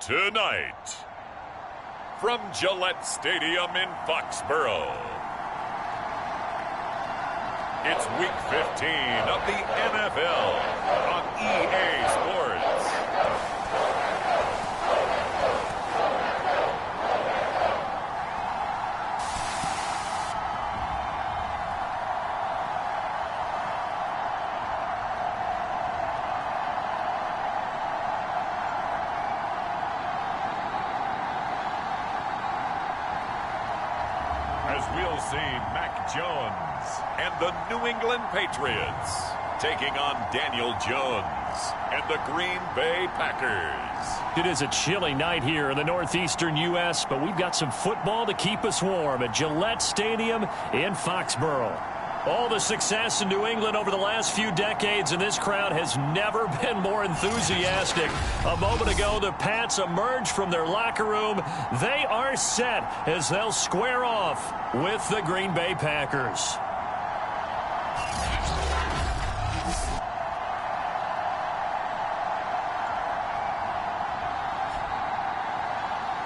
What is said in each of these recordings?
Tonight, from Gillette Stadium in Foxborough, it's Week 15 of the NFL on EA Sports. As we'll see Mac Jones and the New England Patriots taking on Daniel Jones and the Green Bay Packers. It is a chilly night here in the northeastern U.S., but we've got some football to keep us warm at Gillette Stadium in Foxborough. All the success in New England over the last few decades, and this crowd has never been more enthusiastic. A moment ago, the Pats emerged from their locker room. They are set as they'll square off with the Green Bay Packers.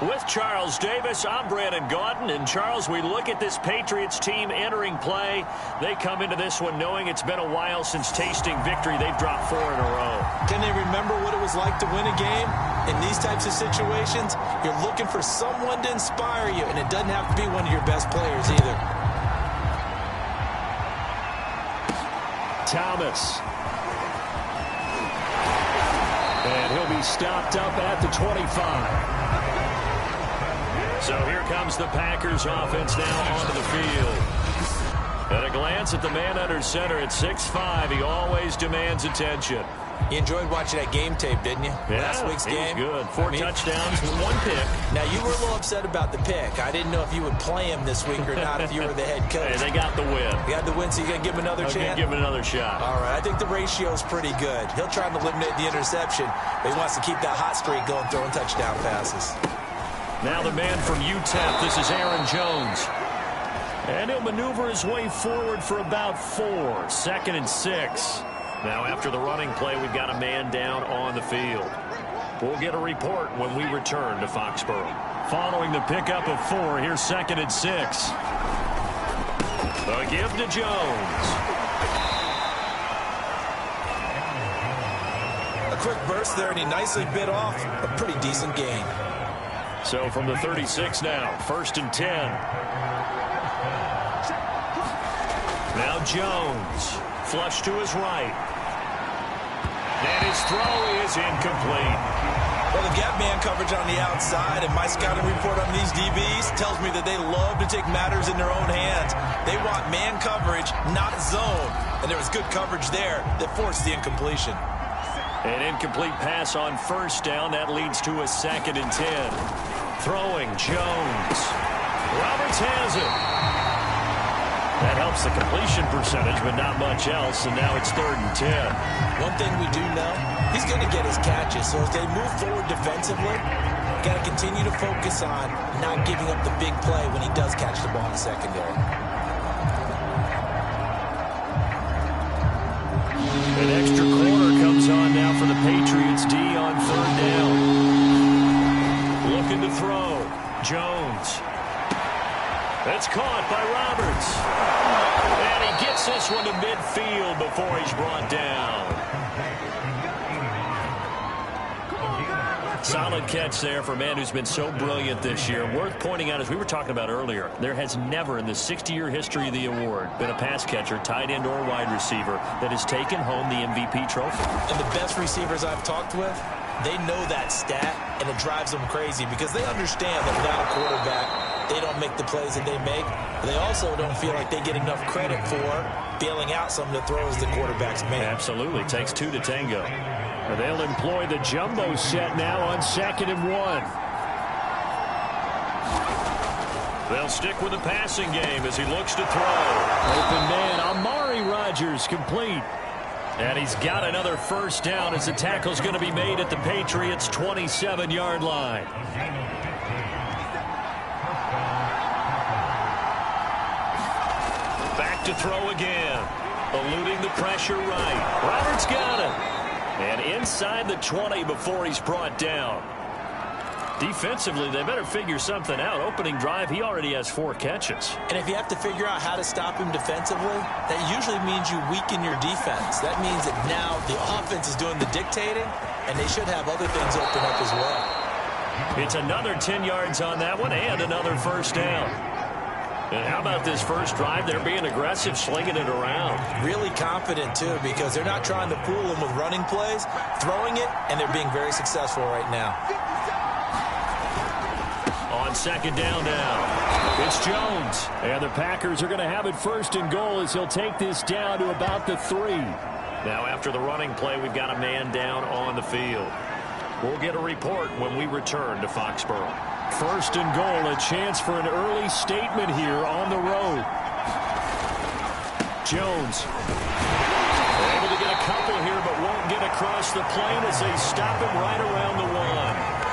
With Charles Davis, I'm Brandon Gaudin. And Charles, we look at this Patriots team entering play. They come into this one knowing it's been a while since tasting victory. They've dropped 4 in a row. Can they remember what it was like to win a game? In these types of situations, you're looking for someone to inspire you, and it doesn't have to be one of your best players either. Thomas. And he'll be stopped up at the 25. So here comes the Packers offense now onto the field. At a glance at the man under center at 6'5", he always demands attention. You enjoyed watching that game tape, didn't you? Yeah, Last week's game. Good. 4 touchdowns with 1 pick. Now, you were a little upset about the pick. I didn't know if you would play him this week or not if you were the head coach. Hey, they got the win. You got the win, so you're going to give him another chance? Give him another shot. All right, I think the ratio is pretty good. He'll try to eliminate the interception, but he wants to keep that hot streak going, throwing touchdown passes. Now the man from UTEP, this is Aaron Jones. And he'll maneuver his way forward for about 4. 2nd and 6. Now after the running play, we've got a man down on the field. We'll get a report when we return to Foxborough. Following the pickup of 4, here's 2nd and 6. A give to Jones. A quick burst there, and he nicely bit off a pretty decent gain. So from the 36 now, 1st and 10. Now Jones, flush to his right. And his throw is incomplete. Well, they've got man coverage on the outside, and my scouting report on these DBs tells me that they love to take matters in their own hands. They want man coverage, not zone. And there was good coverage there that forced the incompletion. An incomplete pass on 1st down. That leads to a 2nd and 10. Throwing, Jones. Roberts has it. That helps the completion percentage, but not much else, and now it's 3rd and 10. One thing we do know, he's going to get his catches, so as they move forward defensively, got to continue to focus on not giving up the big play when he does catch the ball in the secondary. An extra corner comes on now for the Patriots D on 3rd down. Looking to throw. Jones. That's caught by Roberts. And he gets this one to midfield before he's brought down. Solid catch there for a man who's been so brilliant this year. Worth pointing out, as we were talking about earlier, there has never in the 60-year history of the award been a pass catcher, tight end, or wide receiver that has taken home the MVP trophy. And the best receivers I've talked with, they know that stat, and it drives them crazy because they understand that without a quarterback, they don't make the plays that they make. They also don't feel like they get enough credit for bailing out some of the throws the quarterbacks make. Absolutely. It takes 2 to tango. They'll employ the jumbo set now on 2nd and 1. They'll stick with the passing game as he looks to throw. Open man, Amari Rodgers complete. And he's got another 1st down as the tackle's going to be made at the Patriots' 27-yard line. Back to throw again. Eluding the pressure right. Roberts got it. And inside the 20 before he's brought down. Defensively, they better figure something out. Opening drive, he already has 4 catches. And if you have to figure out how to stop him defensively, that usually means you weaken your defense. That means that now the offense is doing the dictating, and they should have other things open up as well. It's another 10 yards on that one and another first down. And how about this first drive? They're being aggressive, slinging it around. Really confident, too, because they're not trying to fool them with running plays, throwing it, and they're being very successful right now. On second down now, it's Jones. And the Packers are going to have it first and goal as he'll take this down to about the 3. Now after the running play, we've got a man down on the field. We'll get a report when we return to Foxborough. First and goal, a chance for an early statement here on the road. Jones. Able to get a couple here, but won't get across the plane as they stop him right around the 1.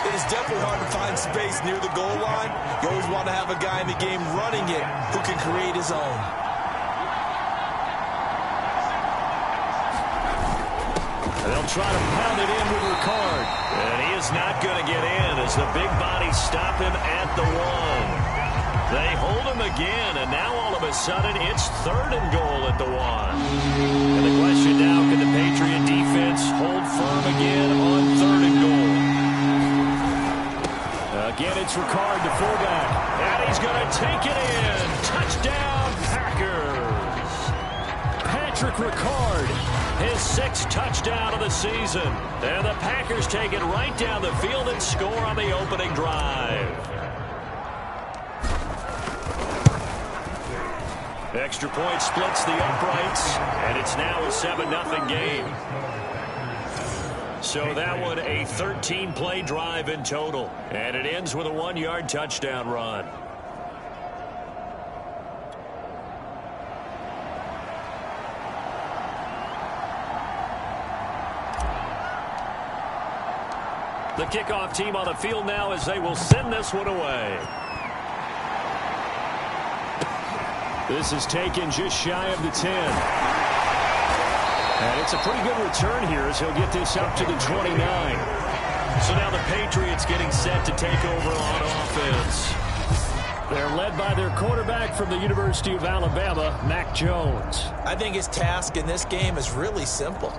It is definitely hard to find space near the goal line. You always want to have a guy in the game running it who can create his own. They'll try to pound it in with Ricard. And he is not going to get in as the big bodies stop him at the 1. They hold him again, and now all of a sudden it's third and goal at the 1. And the question now, can the Patriot defense hold firm again on third and goal? Again, it's Ricard, the fullback. And he's going to take it in. Touchdown, Packers. Patrick Ricard, his 6th touchdown of the season. And the Packers take it right down the field and score on the opening drive. Extra point splits the uprights, and it's now a 7-0 game. So that one a 13-play drive in total, and it ends with a 1-yard touchdown run. The kickoff team on the field now as they will send this one away. This is taken just shy of the 10. And it's a pretty good return here as he'll get this up to the 29. So now the Patriots getting set to take over on offense. They're led by their quarterback from the University of Alabama, Mac Jones. I think his task in this game is really simple.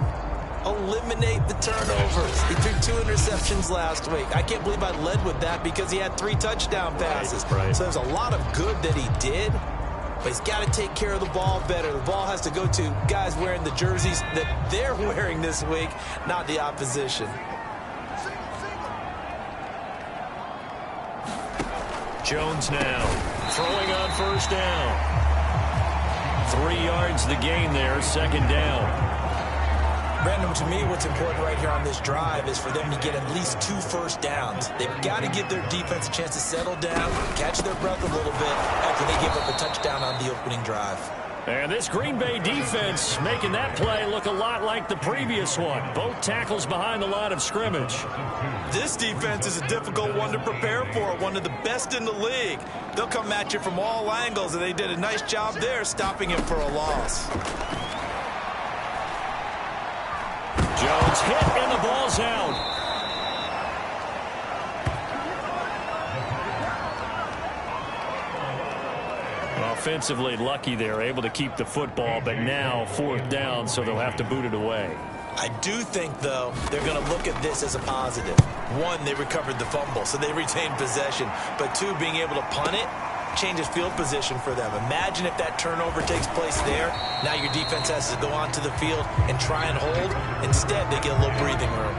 Eliminate the turnovers. He threw 2 interceptions last week. I can't believe I led with that because he had 3 touchdown passes. Right. So there's a lot of good that he did. But he's got to take care of the ball better. The ball has to go to guys wearing the jerseys that they're wearing this week, not the opposition. Jones now throwing on first down. 3 yards the gain there, second down. Brandon, to me, what's important right here on this drive is for them to get at least 2 first downs. They've got to give their defense a chance to settle down, catch their breath a little bit after they give up a touchdown on the opening drive. And this Green Bay defense making that play look a lot like the previous one. Both tackles behind the line of scrimmage. This defense is a difficult one to prepare for, one of the best in the league. They'll come at you from all angles, and they did a nice job there stopping him for a loss. Jones hit and the ball's out. Offensively lucky they're able to keep the football, but now 4th down, so they'll have to boot it away. I do think, though, they're going to look at this as a positive. 1, they recovered the fumble, so they retained possession. But 2, being able to punt it changes field position for them. Imagine if that turnover takes place there. Now your defense has to go onto the field and try and hold. Instead, they get a little breathing room.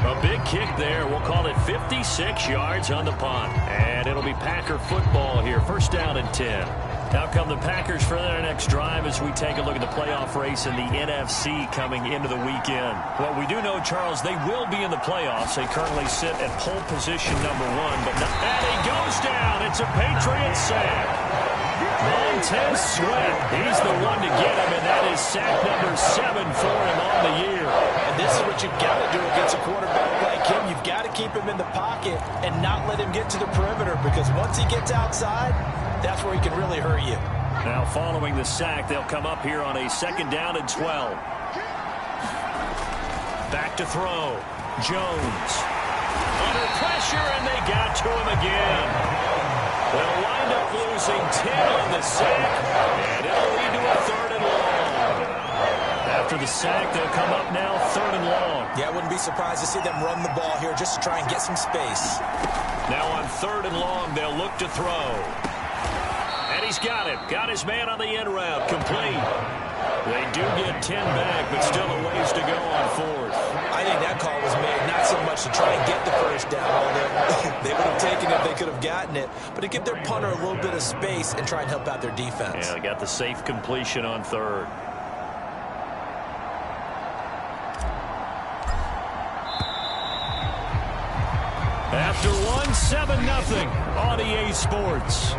A big kick there. We'll call it 56 yards on the punt. And it'll be Packer football here. First down and 10. Out come the Packers for their next drive as we take a look at the playoff race in the NFC coming into the weekend. Well, we do know, Charles, they will be in the playoffs. They currently sit at pole position number 1. But and he goes down. It's a Patriot sack. Montez Sweat. He's the one to get him, and that is sack number 7 for him on the year. And this is what you've got to do against a quarterback like him. You've got to keep him in the pocket and not let him get to the perimeter, because once he gets outside, that's where he can really hurt you. Now following the sack, they'll come up here on a second down and 12. Back to throw. Jones. Under pressure, and they got to him again. They'll wind up losing 10 on the sack, and it'll lead to a 3rd and long. After the sack, they'll come up now 3rd and long. Yeah, I wouldn't be surprised to see them run the ball here just to try and get some space. Now on 3rd and long, they'll look to throw. And he's got him. Got his man on the end route. Complete. They do get 10 back, but still a ways to go on 4th. I think that call was made not so much to try and get the first down, although they would have taken it if they could have gotten it, but to give their punter a little bit of space and try and help out their defense. Yeah, they got the safe completion on 3rd. After one, 7-0 on EA Sports.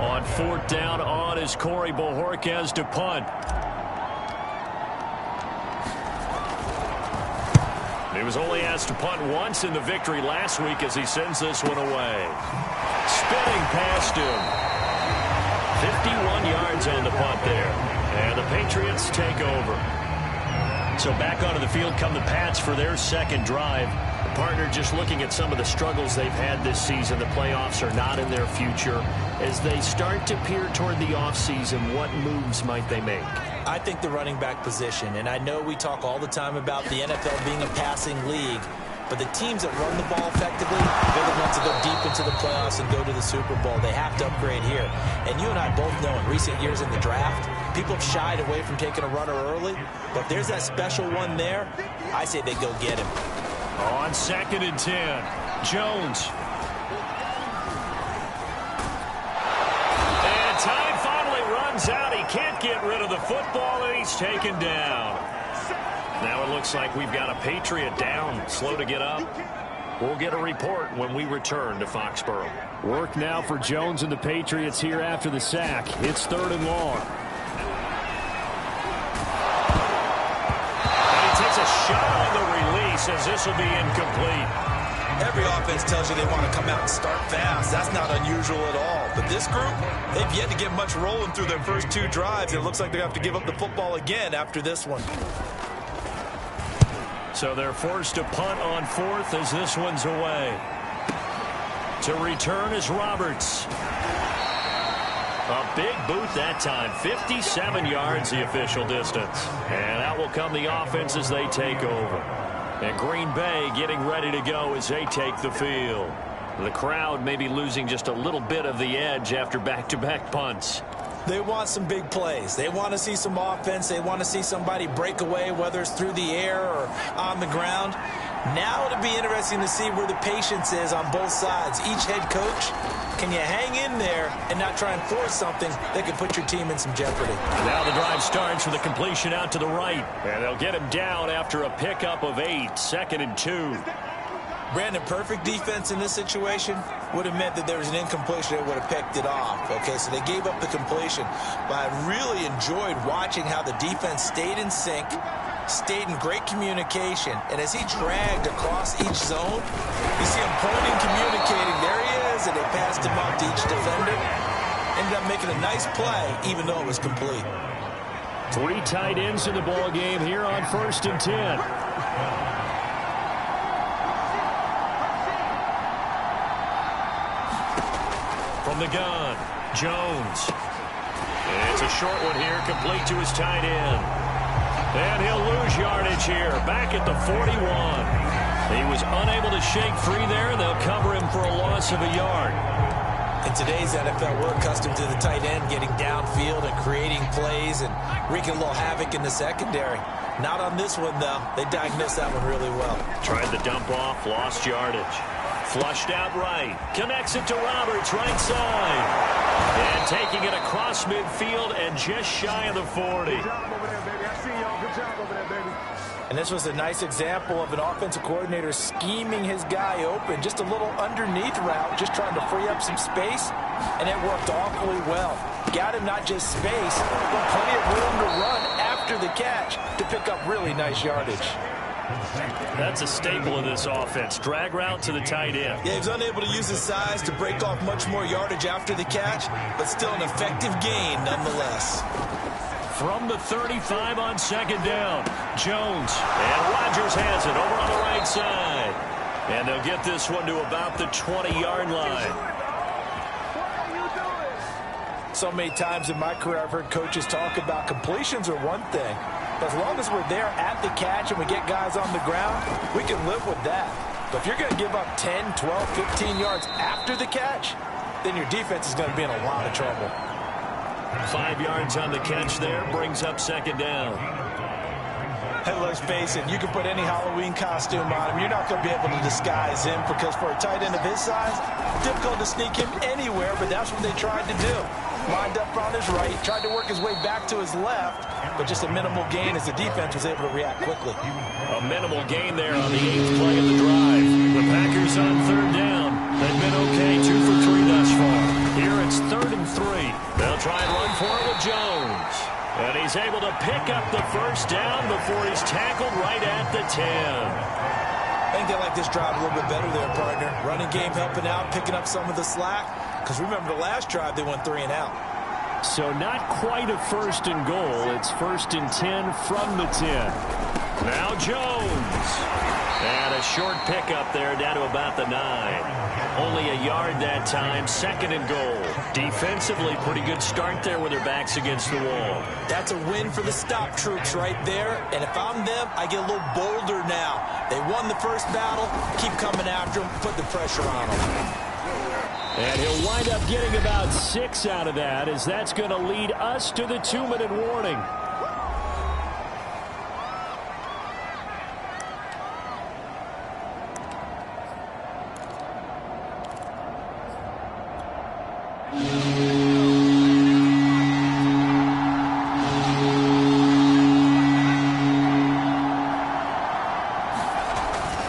On 4th down on is Corey Bojorquez to punt. He was only asked to punt once in the victory last week as he sends this one away. Spinning past him. 51 yards on the punt there. And the Patriots take over. So back onto the field come the Pats for their 2nd drive. The partner just looking at some of the struggles they've had this season. The playoffs are not in their future. As they start to peer toward the offseason, what moves might they make? I think the running back position, and I know we talk all the time about the NFL being a passing league, but the teams that run the ball effectively, they're the ones that go deep into the playoffs and go to the Super Bowl. They have to upgrade here. And you and I both know in recent years in the draft, people have shied away from taking a runner early, but if there's that special one there, I say they go get him. On 2nd and 10, Jones. And time finally runs out. He can't get rid of the football, and he's taken down. Now it looks like we've got a Patriot down, slow to get up. We'll get a report when we return to Foxborough. Work now for Jones and the Patriots here after the sack. It's 3rd and long. And he takes a shot on the release as this will be incomplete. Every offense tells you they want to come out and start fast. That's not unusual at all. But this group, they've yet to get much rolling through their first 2 drives. It looks like they have to give up the football again after this one. So they're forced to punt on 4th as this one's away. To return is Roberts. A big boot that time. 57 yards the official distance. And out will come the offense as they take over. And Green Bay getting ready to go as they take the field. The crowd may be losing just a little bit of the edge after back-to-back punts. They want some big plays. They want to see some offense. They want to see somebody break away, whether it's through the air or on the ground. Now it'll be interesting to see where the patience is on both sides. Each head coach, can you hang in there and not try and force something that could put your team in some jeopardy? Now the drive starts with a completion out to the right. And they'll get him down after a pickup of 8, 2nd and 2. Brandon, perfect defense in this situation would have meant that there was an incompletion that would have picked it off. Okay, so they gave up the completion. But I really enjoyed watching how the defense stayed in sync, stayed in great communication. And as he dragged across each zone, you see him pointing, communicating. There he is, and they passed him off to each defender. Ended up making a nice play, even though it was complete. 3 tight ends in the ball game here on 1st and 10. From the gun, Jones. And it's a short one here, complete to his tight end. And he'll lose yardage here, back at the 41. He was unable to shake free there, and they'll cover him for a loss of a yard. In today's NFL, we're accustomed to the tight end getting downfield and creating plays and wreaking a little havoc in the secondary. Not on this one, though. They diagnosed that one really well. Tried the dump off, lost yardage. Flushed out right. Connects it to Roberts, right side. And taking it across midfield and just shy of the 40. Good job over there, baby. I see y'all. Good job over there, baby. And this was a nice example of an offensive coordinator scheming his guy open. Just a little underneath route, just trying to free up some space. And it worked awfully well. Got him not just space, but plenty of room to run after the catch to pick up really nice yardage. That's a staple of this offense. Drag route to the tight end. Yeah, he was unable to use his size to break off much more yardage after the catch, but still an effective gain nonetheless. from the 35 on second down. Jones, and Rodgers has it over on the right side. And they'll get this one to about the 20-yard line. So many times in my career I've heard coaches talk about completions are one thing. But as long as we're there at the catch and we get guys on the ground, we can live with that. But if you're going to give up 10, 12, 15 yards after the catch, then your defense is going to be in a lot of trouble. 5 yards on the catch there, brings up second down. Hey, let's face it, you can put any Halloween costume on him. You're not going to be able to disguise him because for a tight end of his size, difficult to sneak him anywhere, but that's what they tried to do. Lined up on his right, tried to work his way back to his left, but just a minimal gain as the defense was able to react quickly. A minimal gain there on the 8th play of the drive. The Packers on third down. They've been okay, 2 for 3 thus far. Here it's 3rd and 3. They'll try and run for it with Jones. And he's able to pick up the first down before he's tackled right at the 10. I think they like this drive a little bit better there, partner. Running game helping out, picking up some of the slack. Because remember the last drive, they went 3 and out. So not quite a 1st and goal. It's 1st and 10 from the 10. Now Jones. And a short pickup there down to about the 9. Only a yard that time, 2nd and goal. Defensively, pretty good start there with their backs against the wall. That's a win for the stop troops right there. And if I'm them, I get a little bolder now. They won the first battle. Keep coming after them. Put the pressure on them. And he'll wind up getting about 6 out of that, as that's going to lead us to the 2-minute warning.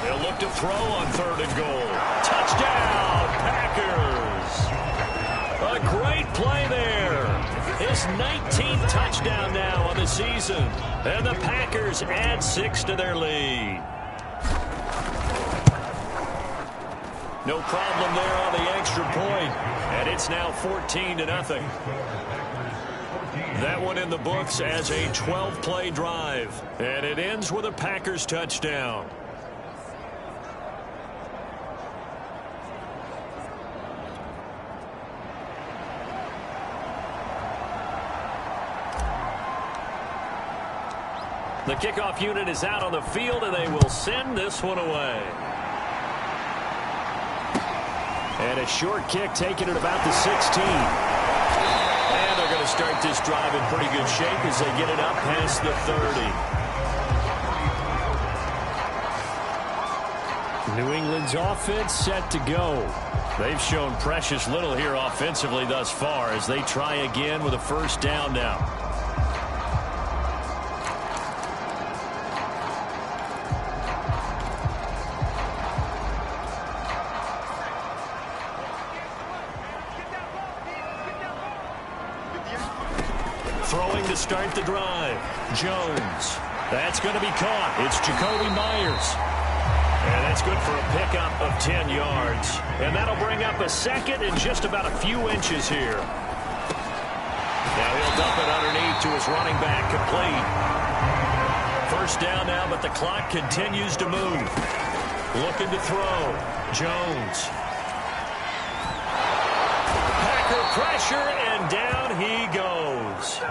They'll look to throw on 3rd and goal. Touchdown, Packers! A great play there. His 19th touchdown now on the season. And the Packers add 6 to their lead. No problem there on the extra point. And it's now 14-0. That one in the books as a 12-play drive. And it ends with a Packers touchdown. The kickoff unit is out on the field, and they will send this one away. And a short kick taken at about the 16. And they're going to start this drive in pretty good shape as they get it up past the 30. New England's offense set to go. They've shown precious little here offensively thus far as they try again with a first down now. Throwing to start the drive. Jones. That's going to be caught. It's Jacoby Myers. And that's good for a pickup of 10 yards. And that'll bring up a 2nd and just about a few inches here. Now he'll dump it underneath to his running back, complete. First down now, but the clock continues to move. Looking to throw. Jones. Packer pressure, and down he goes.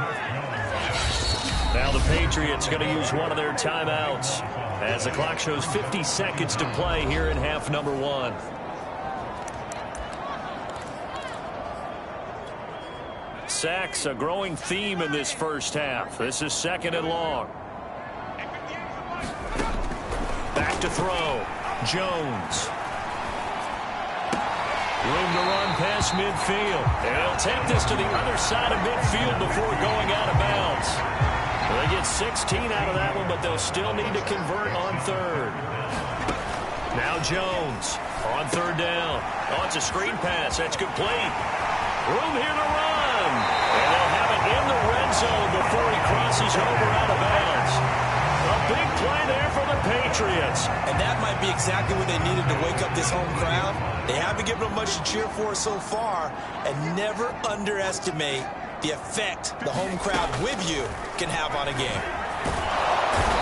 Now the Patriots going to use one of their timeouts as the clock shows 50 seconds to play here in half number 1. Sacks, a growing theme in this first half. This is 2nd and long. Back to throw. Jones. Room to run past midfield. And he'll take this to the other side of midfield before going out of bounds. They get 16 out of that one, but they'll still need to convert on 3rd. Now Jones on 3rd down. Oh, it's a screen pass. That's complete. Room here to run. And they'll have it in the red zone before he crosses over out of bounds. A big play there for the Patriots. And that might be exactly what they needed to wake up this home crowd. They haven't given them much to cheer for so far, and never underestimate the effect the home crowd with you can have on a game.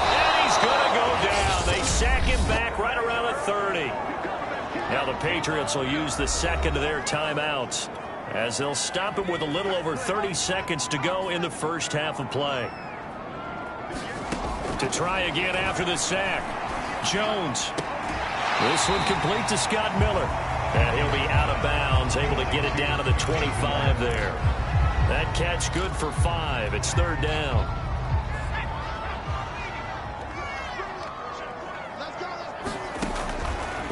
And he's going to go down. They sack him back right around the 30. Now the Patriots will use the second of their timeouts as they'll stop him with a little over 30 seconds to go in the first half of play. To try again after the sack, Jones. This one complete to Scott Miller. And he'll be out of bounds, able to get it down to the 25 there. That catch good for 5. It's third down.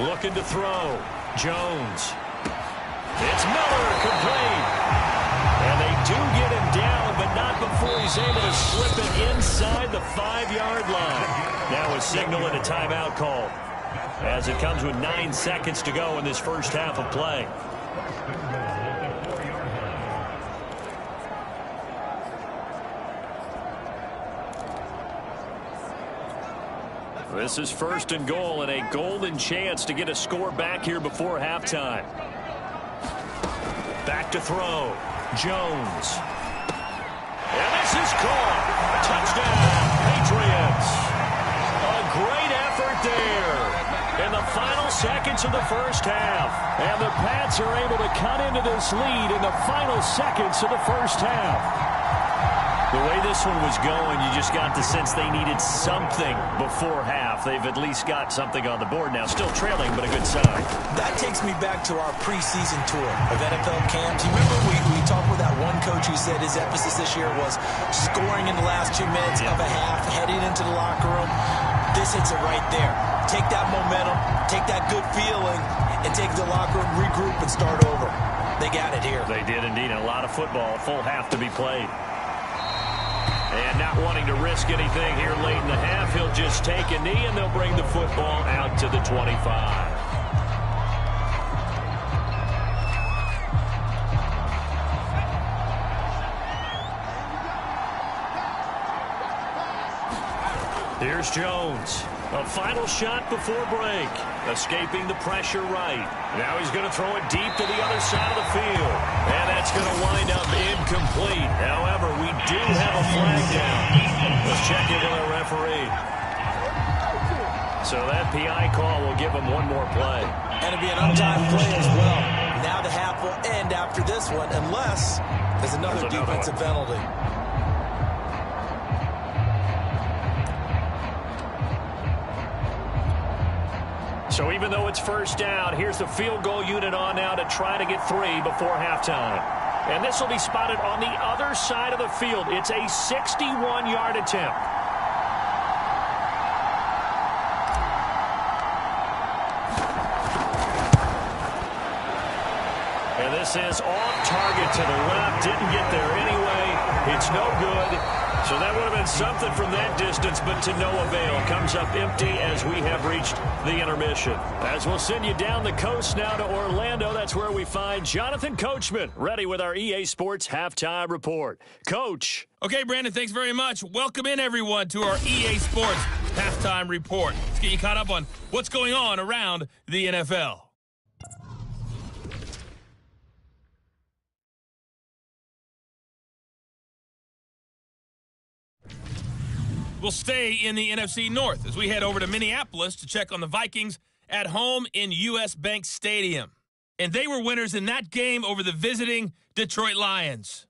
Looking to throw. Jones. It's Miller, complete. And they do get him down, but not before he's able to slip it inside the 5-yard line. Now a signal and a timeout call, as it comes with 9 seconds to go in this first half of play. This is first and goal, and a golden chance to get a score back here before halftime. Back to throw. Jones. And this is caught. Touchdown, Patriots. A great effort there in the final seconds of the first half. And the Pats are able to cut into this lead in the final seconds of the first half. The way this one was going, you just got the sense they needed something before half. They've at least got something on the board now. Still trailing, but a good sign. That takes me back to our preseason tour of NFL camps. You remember we talked with that one coach who said his emphasis this year was scoring in the last 2 minutes of a half, heading into the locker room. This hits it right there. Take that momentum, take that good feeling, and take the locker room, regroup, and start over. They got it here. They did indeed. And a lot of football, full half to be played. And not wanting to risk anything here late in the half, he'll just take a knee, and they'll bring the football out to the 25. Here's Jones. A final shot before break. Escaping the pressure right. Now he's going to throw it deep to the other side of the field. And that's going to wind up incomplete. However, we do have a flag down. Let's check in with our referee. So that PI call will give him one more play. And it'll be an untimed play as well. Now the half will end after this one, unless there's another defensive penalty. So even though it's first down, here's the field goal unit on now to try to get 3 before halftime. And this will be spotted on the other side of the field. It's a 61-yard attempt. And this is off target to the left. Didn't get there anyway. It's no good. So that would have been something from that distance, but to no avail. Comes up empty as we have reached the intermission. As we'll send you down the coast now to Orlando, that's where we find Jonathan Coachman, ready with our EA Sports Halftime Report. Coach. Okay, Brandon, thanks very much. Welcome in, everyone, to our EA Sports Halftime Report. Let's get you caught up on what's going on around the NFL. We'll stay in the NFC North as we head over to Minneapolis to check on the Vikings at home in U.S. Bank Stadium. And they were winners in that game over the visiting Detroit Lions.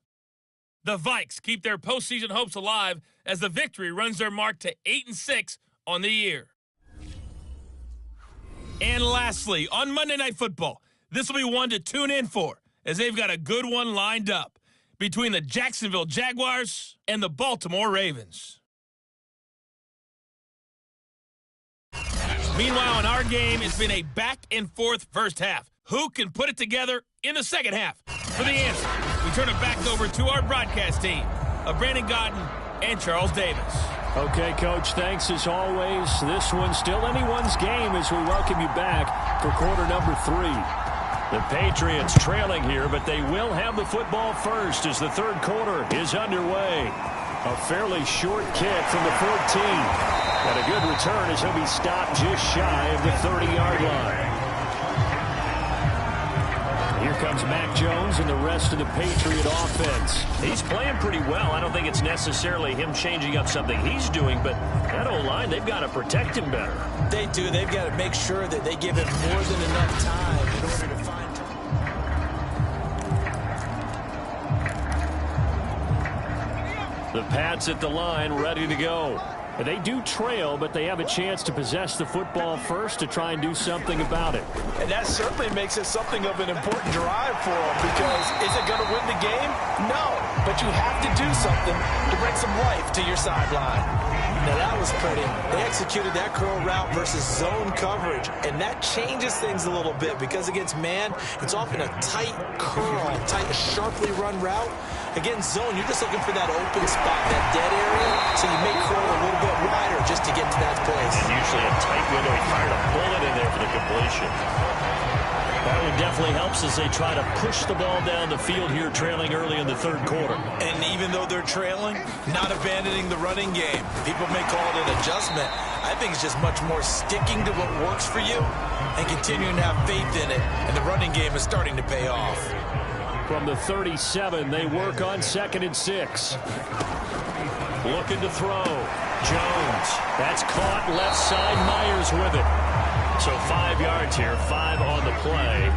The Vikes keep their postseason hopes alive as the victory runs their mark to 8-6 on the year. And lastly, on Monday Night Football, this will be one to tune in for, as they've got a good one lined up between the Jacksonville Jaguars and the Baltimore Ravens. Meanwhile, in our game, it's been a back-and-forth first half. Who can put it together in the second half? For the answer, we turn it back over to our broadcast team of Brandon Godden and Charles Davis. Okay, Coach, thanks as always. This one's still anyone's game as we welcome you back for quarter number 3. The Patriots trailing here, but they will have the football first as the third quarter is underway. A fairly short kick from the 14. And a good return as he'll be stopped just shy of the 30-yard line. Here comes Mac Jones and the rest of the Patriot offense. He's playing pretty well. I don't think it's necessarily him changing up something he's doing, but that O-line, they've got to protect him better. They do. They've got to make sure that they give him more than enough time in order to find time. The Pats at the line, ready to go. They do trail, but they have a chance to possess the football first to try and do something about it. And that certainly makes it something of an important drive for them, because is it going to win the game? No, but you have to do something to bring some life to your sideline. Now that was pretty. They executed that curl route versus zone coverage, and that changes things a little bit, because against man, it's often a tight curl, tight, sharply run route. Against zone, you're just looking for that open spot, that dead area, so you make curl a little bit wider just to get to that place. And usually a tight window. He fired a bullet in there for the completion. That one definitely helps as they try to push the ball down the field here, trailing early in the third quarter. And even though they're trailing, not abandoning the running game. People may call it an adjustment. I think it's just much more sticking to what works for you and continuing to have faith in it. And the running game is starting to pay off. From the 37, they work on 2nd and 6. Looking to throw. Jones. That's caught left side. Myers with it. So 5 yards here, 5 on the play.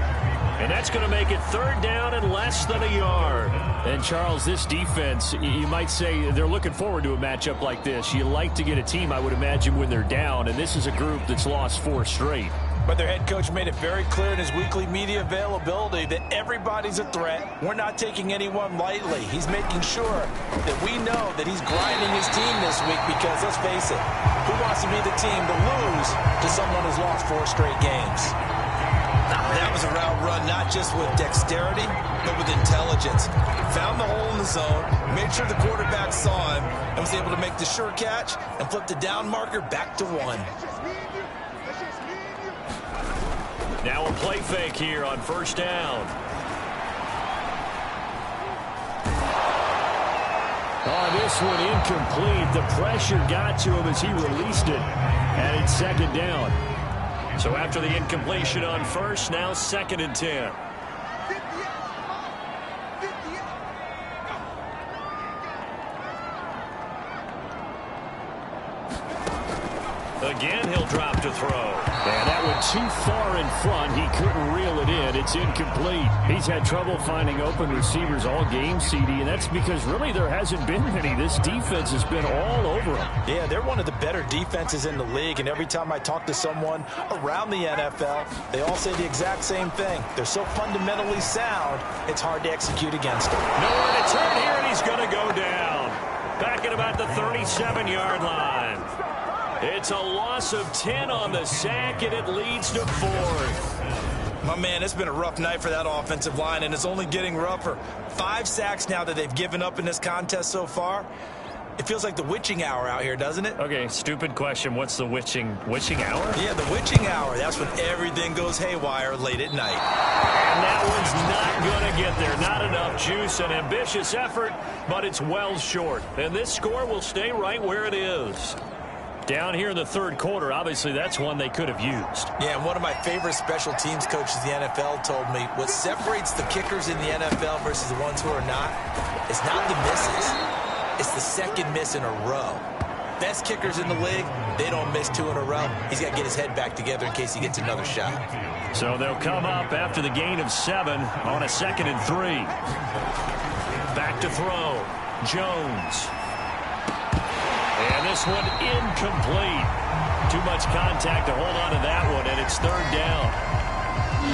And that's going to make it 3rd down and less than a yard. And, Charles, this defense, you might say they're looking forward to a matchup like this. You like to get a team, I would imagine, when they're down. And this is a group that's lost 4 straight. But their head coach made it very clear in his weekly media availability that everybody's a threat. We're not taking anyone lightly. He's making sure that we know that he's grinding his team this week, because, let's face it, who wants to be the team to lose to someone who's lost 4 straight games? That was a route run not just with dexterity, but with intelligence. Found the hole in the zone, made sure the quarterback saw him, and was able to make the sure catch and flip the down marker back to 1. Now a play fake here on 1st down. Oh, this one incomplete. The pressure got to him as he released it. And it's 2nd down. So after the incompletion on 1st, now 2nd and 10. Again, he'll drop to throw. And that went too far in front. He couldn't reel it in. It's incomplete. He's had trouble finding open receivers all game, CD, and that's because really there hasn't been many. This defense has been all over him. Yeah, they're one of the better defenses in the league, and every time I talk to someone around the NFL, they all say the exact same thing. They're so fundamentally sound, it's hard to execute against them. Nowhere to turn here, and he's going to go down. Back at about the 37-yard line. It's a loss of 10 on the sack, and it leads to 4th. My man, it's been a rough night for that offensive line, and it's only getting rougher. 5 sacks now that they've given up in this contest so far. It feels like the witching hour out here, doesn't it? Okay, stupid question. What's the witching hour? Yeah, the witching hour. That's when everything goes haywire late at night. And that one's not going to get there. Not enough juice. An ambitious effort, but it's well short. And this score will stay right where it is. Down here in the 3rd quarter, obviously that's one they could have used. Yeah, and one of my favorite special teams coaches in the NFL told me what separates the kickers in the NFL versus the ones who are not is not the misses. It's the 2nd miss in a row. Best kickers in the league, they don't miss 2 in a row. He's got to get his head back together in case he gets another shot. So they'll come up after the gain of 7 on a 2nd and 3. Back to throw. Jones. And this one incomplete. Too much contact to hold on to that one, and it's 3rd down.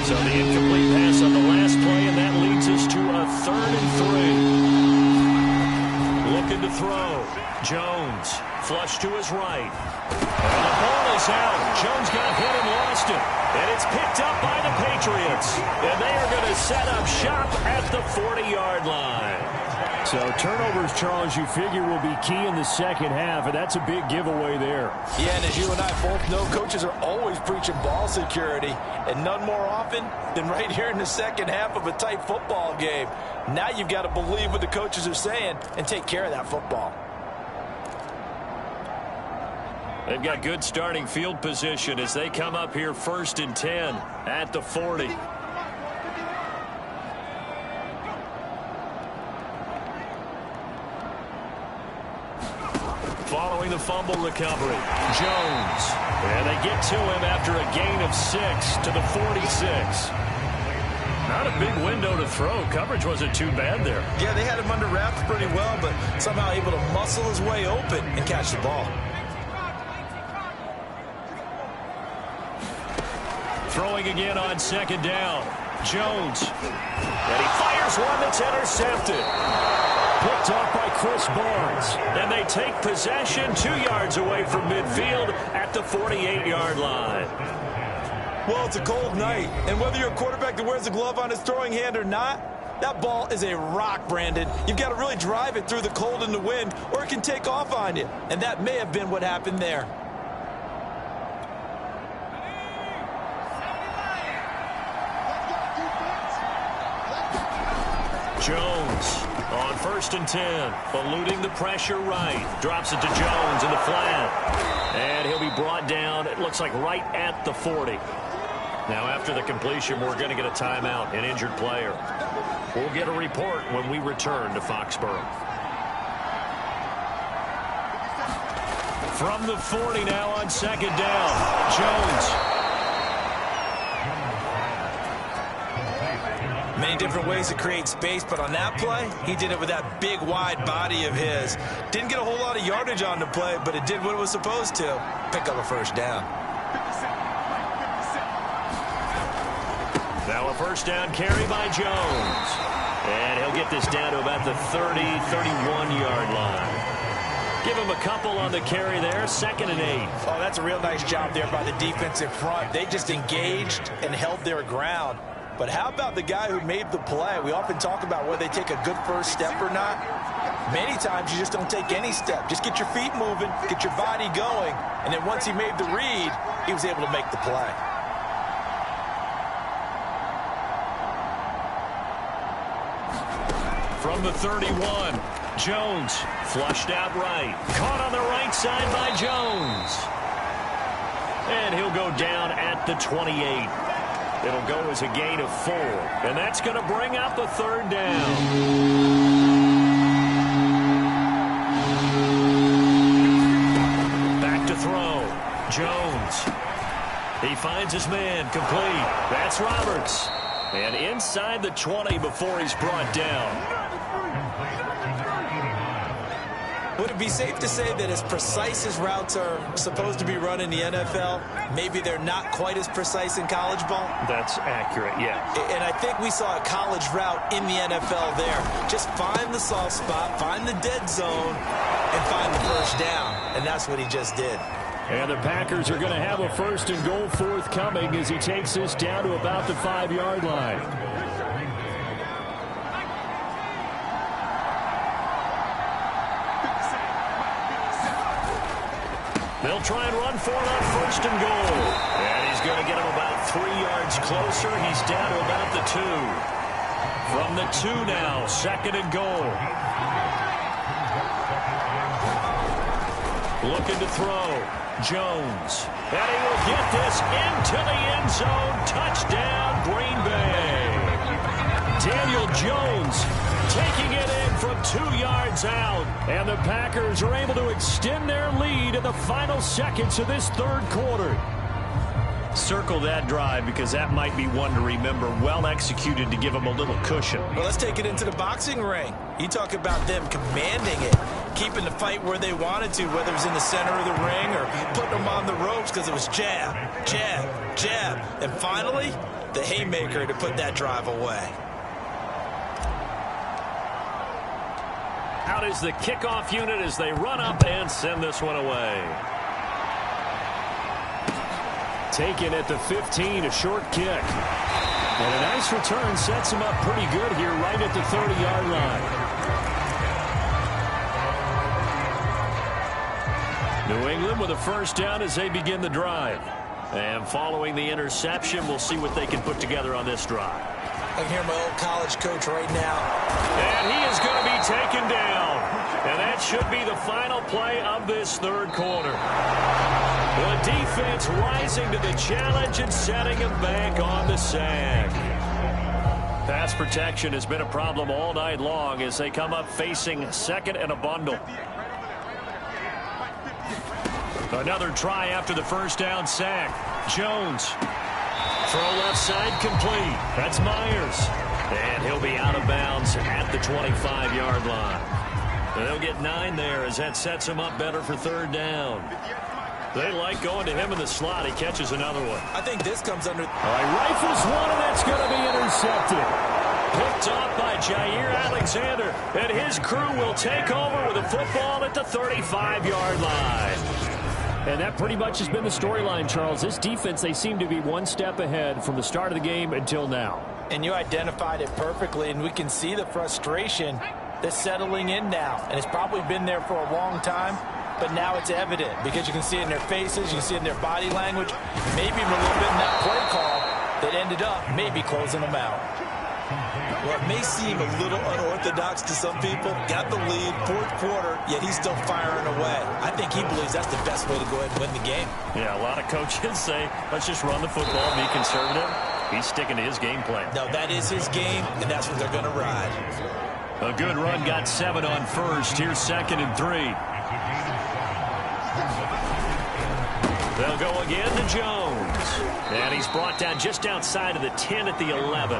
So the incomplete pass on the last play, and that leads us to a 3rd and 3. Looking to throw. Jones, flush to his right. And the ball is out. Jones got hit and lost it. And it's picked up by the Patriots. And they are going to set up shop at the 40-yard line. So turnovers, Charles, you figure will be key in the 2nd half, and that's a big giveaway there. Yeah, and as you and I both know, coaches are always preaching ball security, and none more often than right here in the 2nd half of a tight football game. Now you've got to believe what the coaches are saying and take care of that football. They've got good starting field position as they come up here 1st and 10 at the 40. Following the fumble recovery, Jones. And they get to him after a gain of 6 to the 46. Not a big window to throw. Coverage wasn't too bad there. Yeah, they had him under wraps pretty well, but somehow able to muscle his way open and catch the ball. Throwing again on second down. Jones. And he fires one that's intercepted. Picked off by Chris Barnes. And they take possession 2 yards away from midfield at the 48-yard line. Well, it's a cold night, and whether you're a quarterback that wears a glove on his throwing hand or not, that ball is a rock, Brandon. You've got to really drive it through the cold and the wind, or it can take off on you. And that may have been what happened there. Jones on 1st and 10, eluding the pressure right. Drops it to Jones in the flat. And he'll be brought down, it looks like right at the 40. Now after the completion, we're going to get a timeout, an injured player. We'll get a report when we return to Foxborough. From the 40 now on second down, Jones. Many different ways to create space, but on that play, he did it with that big, wide body of his. Didn't get a whole lot of yardage on the play, but it did what it was supposed to. Pick up a first down. Now a first down carry by Jones. And he'll get this down to about the 30, 31-yard line. Give him a couple on the carry there, 2nd and 8. Oh, that's a real nice job there by the defensive front. They just engaged and held their ground. But how about the guy who made the play? We often talk about whether they take a good first step or not. Many times you just don't take any step. Just get your feet moving, get your body going, and then once he made the read, he was able to make the play. From the 31, Jones flushed out right. Caught on the right side by Jones. And he'll go down at the 28. It'll go as a gain of 4. And that's going to bring up a 3rd down. Back to throw. Jones. He finds his man complete. That's Roberts. And inside the 20 before he's brought down. Would it be safe to say that as precise as routes are supposed to be run in the NFL, maybe they're not quite as precise in college ball? That's accurate, yeah. And I think we saw a college route in the NFL there. Just find the soft spot, find the dead zone, and find the first down. And that's what he just did. And the Packers are going to have a 1st and goal forthcoming as he takes this down to about the 5-yard line. They'll try and run for it on 1st and goal. And he's going to get him about 3 yards closer. He's down to about the 2. From the 2 now, 2nd and goal. Looking to throw. Jones. And he will get this into the end zone. Touchdown, Green Bay. Daniel Jones taking it in from 2 yards out. And the Packers are able to extend their lead in the final seconds of this 3rd quarter. Circle that drive because that might be one to remember. Well executed to give them a little cushion. Well, let's take it into the boxing ring. You talk about them commanding it, keeping the fight where they wanted to, whether it was in the center of the ring or putting them on the ropes because it was jab, jab, jab. And finally, the haymaker to put that drive away. Out is the kickoff unit as they run up and send this one away. Taken at the 15, a short kick. And a nice return sets him up pretty good here right at the 30-yard line. New England with a first down as they begin the drive. And following the interception, we'll see what they can put together on this drive. I can hear my old college coach right now. And he is going to be taken down. And that should be the final play of this 3rd quarter. The defense rising to the challenge and setting him back on the sack. Pass protection has been a problem all night long as they come up facing 2nd and a bundle. Another try after the first down sack. Jones. Throw left side complete. That's Myers. And he'll be out of bounds at the 25-yard line. And they'll get 9 there as that sets him up better for third down. They like going to him in the slot. He catches another one. I think this comes under... All right, rifles one, and that's going to be intercepted. Picked off by Jair Alexander. And his crew will take over with a football at the 35-yard line. And that pretty much has been the storyline, Charles. This defense, they seem to be one step ahead from the start of the game until now. And you identified it perfectly, and we can see the frustration that's settling in now. And it's probably been there for a long time, but now it's evident because you can see it in their faces, you can see it in their body language, maybe even a little bit in that play call that ended up maybe closing them out. Well, it may seem a little unorthodox to some people. Got the lead, fourth quarter, yet he's still firing away. I think he believes that's the best way to go ahead and win the game. Yeah, a lot of coaches say, let's just run the football, be conservative. He's sticking to his game plan. No, that is his game, and that's what they're going to ride. A good run, got 7 on first. Here's 2nd and 3. They'll go again to Jones. And he's brought down just outside of the 10 at the 11.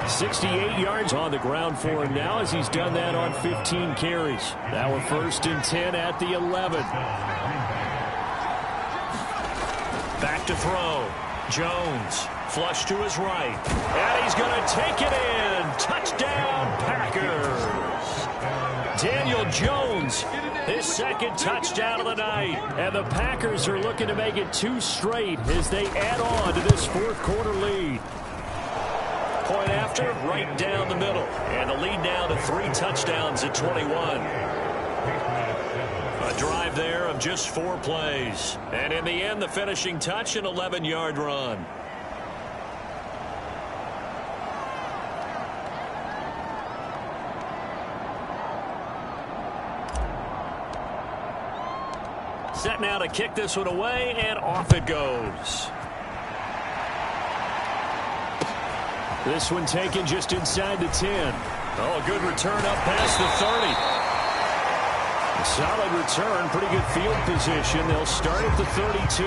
68 yards on the ground for him now as he's done that on 15 carries. Now we're 1st and 10 at the 11. Back to throw. Jones, flush to his right. And he's going to take it in. Touchdown, Packers. Daniel Jones, his 2nd touchdown of the night. And the Packers are looking to make it 2 straight as they add on to this 4th quarter lead. Point after, right down the middle. And the lead now to 3 touchdowns at 21. A drive there of just 4 plays. And in the end, the finishing touch, an 11-yard run. Set now to kick this one away, and off it goes. This one taken just inside the 10. Oh, a good return up past the 30. A solid return, pretty good field position. They'll start at the 32.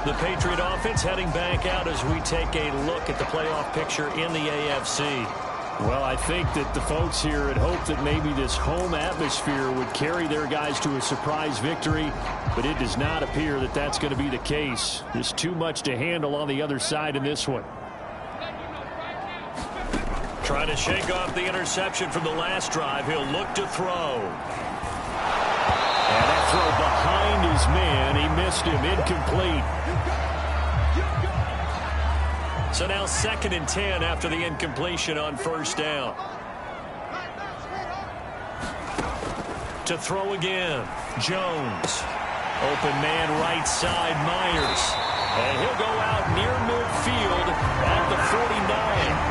The Patriot offense heading back out as we take a look at the playoff picture in the AFC. Well, I think that the folks here had hoped that maybe this home atmosphere would carry their guys to a surprise victory, but it does not appear that that's going to be the case. There's too much to handle on the other side in this one. Trying to shake off the interception from the last drive. He'll look to throw. And that throw behind his man. He missed him. Incomplete. So now 2nd and 10 after the incompletion on 1st down. To throw again. Jones. Open man right side, Myers. And he'll go out near midfield at the 49.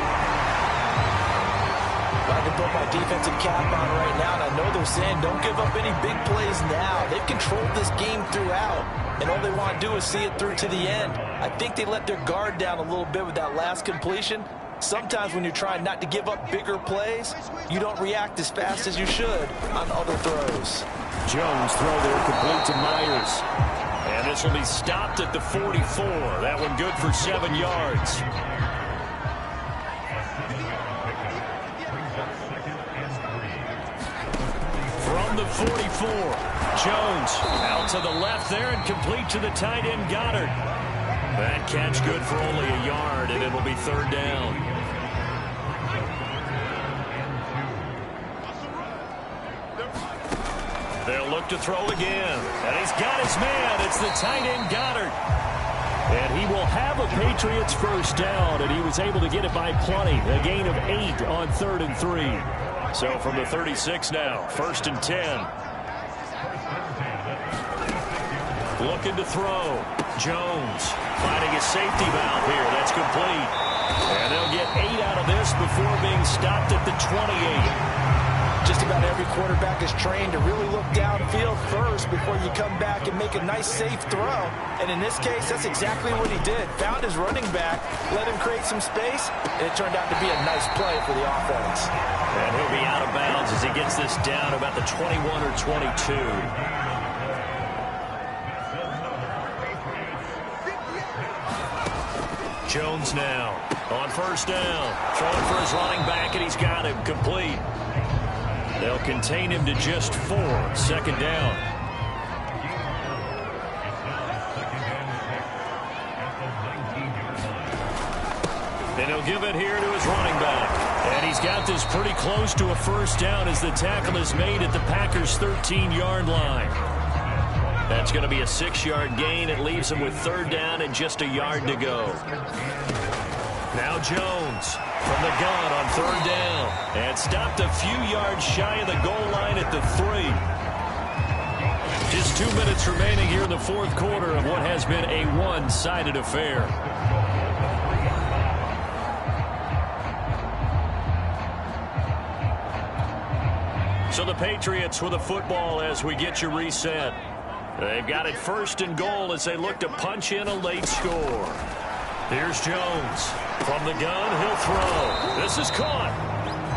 I can put my defensive cap on right now, and I know they're saying don't give up any big plays now. They've controlled this game throughout, and all they want to do is see it through to the end. I think they let their guard down a little bit with that last completion. Sometimes when you're trying not to give up bigger plays, you don't react as fast as you should on other throws. Jones throw there complete to Myers. And this will be stopped at the 44. That one good for 7 yards. From the 44, Jones out to the left there and complete to the tight end Goddard. That catch good for only a yard, and it'll be 3rd down. They'll look to throw again, and he's got his man. It's the tight end Goddard. And he will have a Patriots 1st down, and he was able to get it by plenty. A gain of 8 on 3rd and 3. So from the 36 now, 1st and 10. Looking to throw. Jones finding a safety valve here. That's complete. And they'll get 8 out of this before being stopped at the 28. Just about every quarterback is trained to really look downfield first before you come back and make a nice, safe throw. And in this case, that's exactly what he did. Found his running back, let him create some space, and it turned out to be a nice play for the offense. And he'll be out of bounds as he gets this down about the 21 or 22. Jones now on first down. Throwing for his running back, and he's got him complete. They'll contain him to just 4. Second down. And he'll give it here to his running back. And he's got this pretty close to a first down as the tackle is made at the Packers' 13-yard line. That's going to be a 6-yard gain. It leaves him with third down and just a yard to go. Now Jones from the gun on third down. And stopped a few yards shy of the goal line at the 3. Just 2 minutes remaining here in the fourth quarter of what has been a one-sided affair. So the Patriots with the football as we get you reset. They've got it first and goal as they look to punch in a late score. Here's Jones. From the gun, he'll throw. This is caught.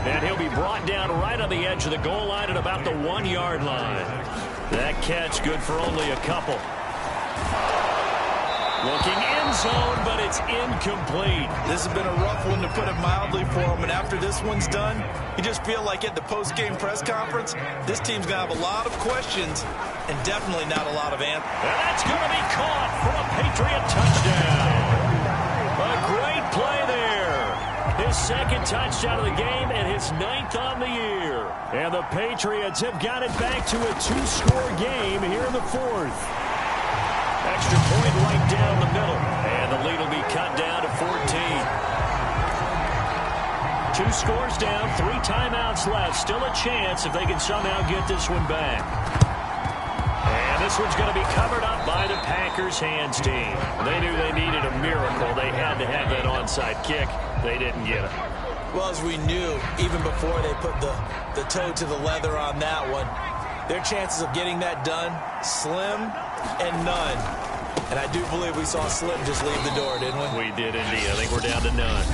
And he'll be brought down right on the edge of the goal line at about the 1-yard line. That catch good for only a couple. Looking end zone, but it's incomplete. This has been a rough one, to put it mildly, for him. And after this one's done, you just feel like at the post-game press conference, this team's going to have a lot of questions and definitely not a lot of answers. And that's going to be caught for a Patriot touchdown. A great play there. His second touchdown of the game and his 9th on the year. And the Patriots have got it back to a 2-score game here in the fourth. Extra point right down the middle. And the lead will be cut down to 14. 2 scores down, 3 timeouts left. Still a chance if they can somehow get this one back. And this one's going to be covered up by the Packers hands team. They knew they needed a miracle. They had to have that onside kick. They didn't get it. Well, as we knew, even before they put the toe to the leather on that one, their chances of getting that done, slim and none. And I do believe we saw Slim just leave the door, didn't we? We did indeed. I think we're down to none.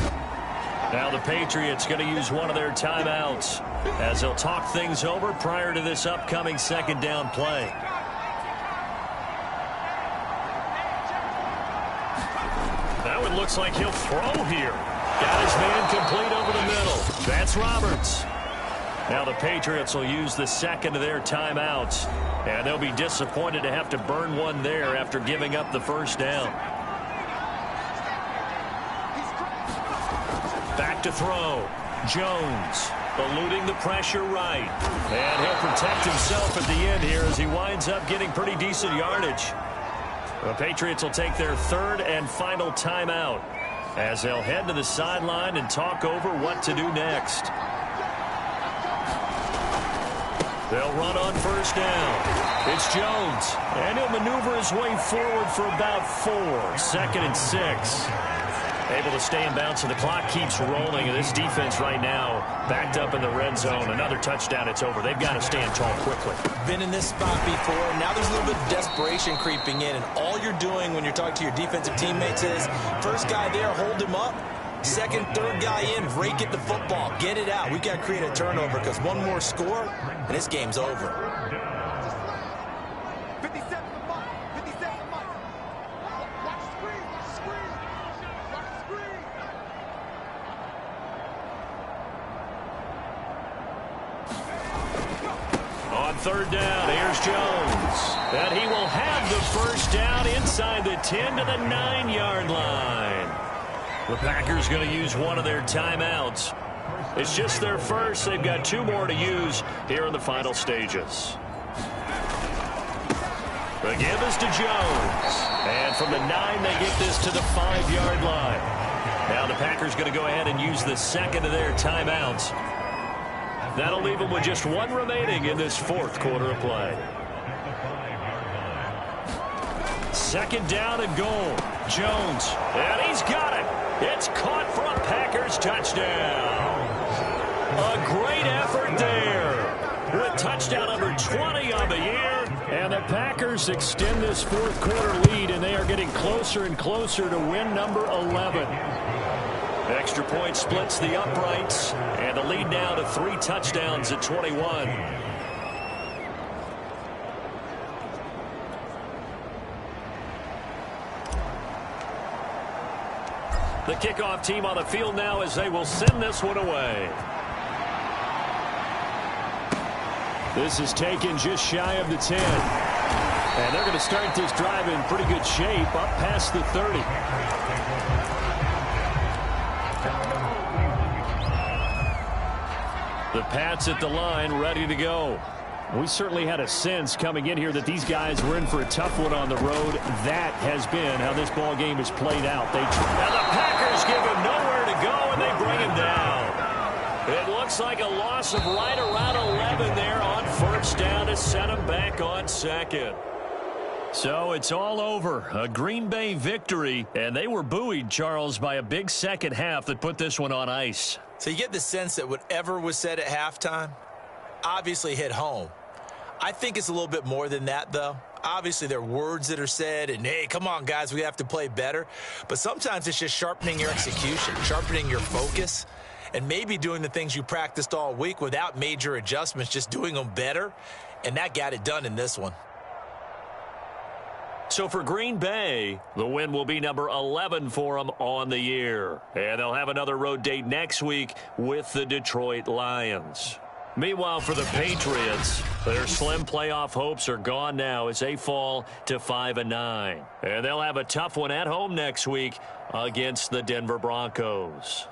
Now the Patriots going to use one of their timeouts as they'll talk things over prior to this upcoming second down play. That one looks like he'll throw here. Got his man complete over the middle. That's Roberts. Now the Patriots will use the second of their timeouts, and they'll be disappointed to have to burn one there after giving up the first down. Back to throw. Jones eluding the pressure right. And he'll protect himself at the end here as he winds up getting pretty decent yardage. The Patriots will take their third and final timeout as they'll head to the sideline and talk over what to do next. They'll run on first down. It's Jones, and he'll maneuver his way forward for about 4. 2nd and 6. Able to stay in bounds, so the clock keeps rolling. And this defense right now backed up in the red zone. Another touchdown, it's over. They've got to stand tall quickly. Been in this spot before. Now there's a little bit of desperation creeping in. And all you're doing when you're talking to your defensive teammates is, first guy there, hold him up. Second, third guy in, rake at the football. Get it out. We've got to create a turnover because one more score, and this game's over. On third down, here's Jones. And he will have the first down inside the 10 to the 9-yard line. The Packers going to use one of their timeouts. It's just their first. They've got 2 more to use here in the final stages. The give is to Jones. And from the 9, they get this to the 5-yard line. Now the Packers going to go ahead and use the second of their timeouts. That'll leave them with just 1 remaining in this fourth quarter of play. Second down and goal. Jones. And he's got it. It's caught for a Packers touchdown. A great effort there. With touchdown number 20 on the year. And the Packers extend this fourth quarter lead, and they are getting closer and closer to win number 11. Extra point splits the uprights, and the lead now to 3 touchdowns at 21. The kickoff team on the field now as they will send this one away. This is taken just shy of the 10. And they're going to start this drive in pretty good shape up past the 30. The Pats at the line ready to go. We certainly had a sense coming in here that these guys were in for a tough one on the road. That has been how this ball game has played out. And the Packers give him nowhere to go, and they bring him down. It looks like a loss of right around 11 there on first down to set him back on second. So it's all over. A Green Bay victory, and they were buoyed, Charles, by a big second half that put this one on ice. So you get the sense that whatever was said at halftime obviously hit home. I think it's a little bit more than that, though. Obviously, there are words that are said, and, hey, come on, guys, we have to play better. But sometimes it's just sharpening your execution, sharpening your focus, and maybe doing the things you practiced all week without major adjustments, just doing them better. And that got it done in this one. So for Green Bay, the win will be number 11 for them on the year. And they'll have another road date next week with the Detroit Lions. Meanwhile, for the Patriots, their slim playoff hopes are gone now as they fall to 5-9. And they'll have a tough one at home next week against the Denver Broncos.